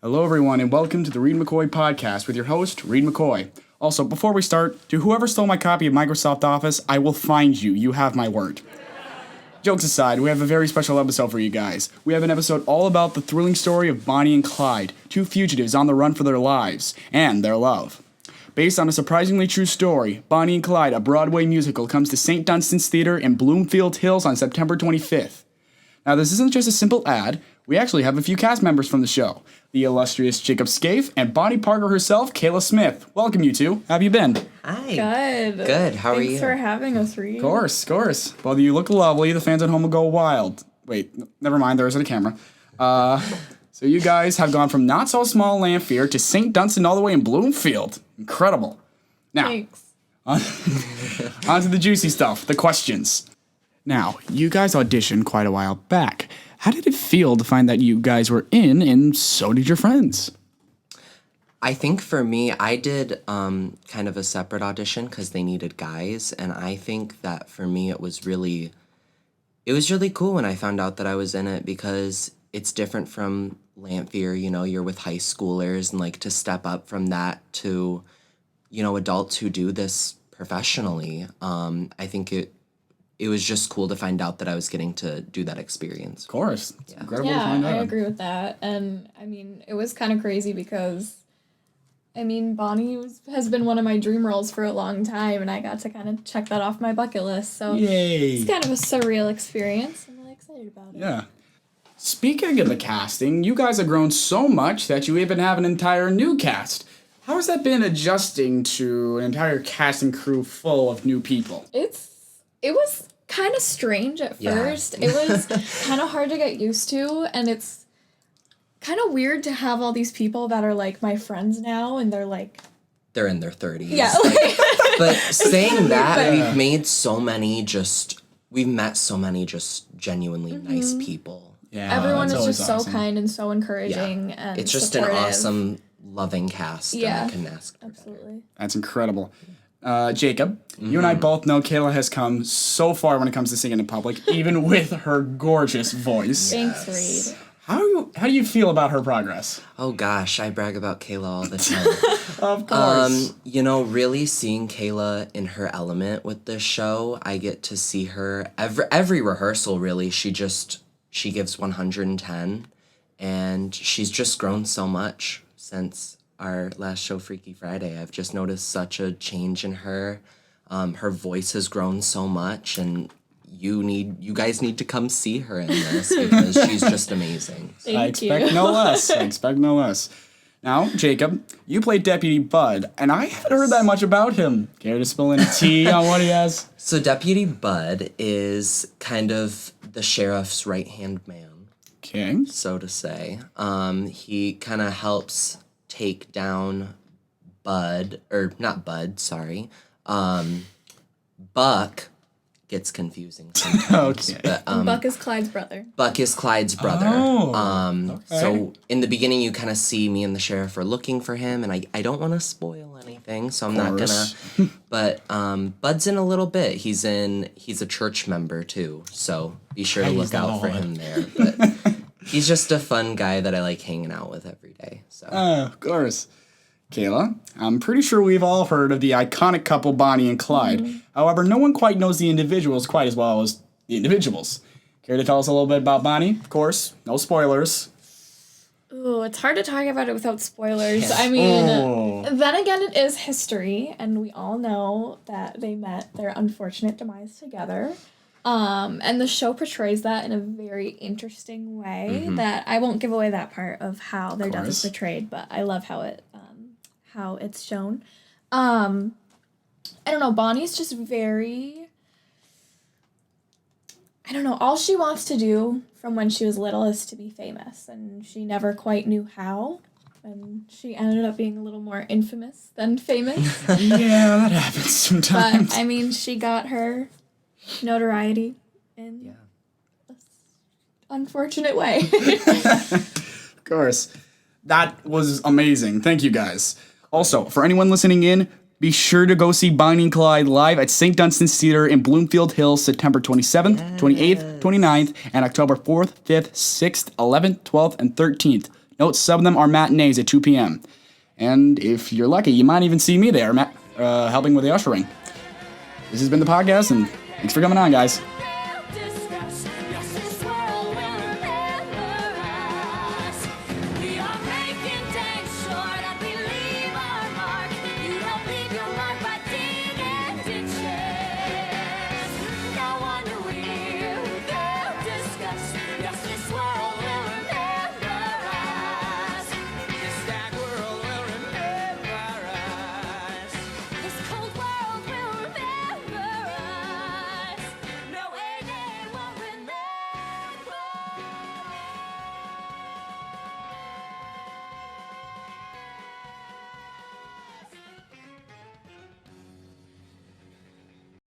Hello, everyone, and welcome to the Reid McCoy podcast with your host, Reid McCoy. Also, before we start, to whoever stole my copy of Microsoft Office, I will find you. You have my word. Jokes aside, we have a very special episode for you guys. We have an episode all about the thrilling story of Bonnie and Clyde, two fugitives on the run for their lives and their love. Based on a surprisingly true story, Bonnie and Clyde, a Broadway musical, comes to St. Dunstan's Theater in Bloomfield Hills on September 25th. Now, this isn't just a simple ad. We actually have a few cast members from the show. The illustrious Jacob Scaife and Bonnie Parker herself, Kayla Smith. Welcome, you two. How have you been? Hi. Good. Good. How are you? Thanks for having us, Reid. Of course. Well, you look lovely. The fans at home will go wild. Wait, never mind. There isn't a camera. So you guys have gone from not-so-small Lamphere to St. Dunstan all the way in Bloomfield. Incredible. Now, Thanks. on to the juicy stuff, the questions. Now, you guys auditioned quite a while back. How did it feel to find that you guys were in and so did your friends? I think for me, I did kind of a separate audition because they needed guys, and I think that for me it was really cool when I found out that I was in it because it's different from Lamphere. You know, you're with high schoolers, and like to step up from that to, you know, adults who do this professionally. I think it was just cool to find out that I was getting to do that experience. Of course. It's incredible to Yeah, find out. I agree with that. And, I mean, it was kind of crazy because, I mean, Bonnie has been one of my dream roles for a long time, and I got to kind of check that off my bucket list. So Yay. it's kind of a surreal experience. I'm really excited about it. Yeah. Speaking of the casting, you guys have grown so much that you even have an entire new cast. How has that been adjusting to an entire cast and crew full of new people? It was kind of strange at first. It was kind of hard to get used to, and it's kind of weird to have all these people that are like my friends now, and they're in their 30s. Yeah. But saying that, we've met so many just genuinely nice people. Yeah, Everyone that's is always just awesome. so kind and so encouraging and It's just supportive. an awesome, loving cast. Yeah, And I can ask for better. absolutely. That's incredible. Jacob, you and I both know Kayla has come so far when it comes to singing in public, even with her gorgeous voice. Thanks, Reid. How do you feel about her progress? Oh gosh, I brag about Kayla all the time. Of course. You know, really seeing Kayla in her element with this show, I get to see her every rehearsal. Really, she gives 110, and she's just grown so much since our last show, Freaky Friday. I've just noticed such a change in her. Her voice has grown so much, and you guys need to come see her in this because she's just amazing. Thank I expect you. no less. Now, Jacob, you played Deputy Bud, and I haven't heard that much about him. Care to spill any tea on what he has? So Deputy Bud is kind of the sheriff's right-hand man, Okay. so to say. He kind of helps take down Buck gets confusing sometimes. Okay. But, Buck is Clyde's brother. Buck is Clyde's brother. Oh, okay. So in the beginning, you kind of see me and the sheriff are looking for him, and I don't want to spoil anything, so I'm not course. gonna. But Bud's in a little bit. He's a church member too, so be sure to Praise look the out for Lord. him there. But he's just a fun guy that I like hanging out with every day. So Of course. Kayla, I'm pretty sure we've all heard of the iconic couple Bonnie and Clyde. However, no one quite knows the individuals quite as well as the individuals. Care to tell us a little bit about Bonnie? Of course, no spoilers. Ooh, it's hard to talk about it without spoilers. I mean, Oh. then again, it is history, and we all know that they met their unfortunate demise together. And the show portrays that in a very interesting way that I won't give away that part of how their death is course. portrayed, but I love how it's shown. I don't know, Bonnie's just very, I don't know, all she wants to do from when she was little is to be famous, and she never quite knew how, and she ended up being a little more infamous than famous. Yeah, that happens sometimes. But, I mean, she got her notoriety in an unfortunate way. Of course. That was amazing. Thank you, guys. Also, for anyone listening in, be sure to go see Bonnie and Clyde live at St. Dunstan's Theater in Bloomfield Hills, September 27th, 28th, 29th, and October 4th, 5th, 6th, 11th, 12th, and 13th. Note, some of them are matinees at 2 p.m. And if you're lucky, you might even see me there, helping with the ushering. This has been the podcast, and thanks for coming on, guys.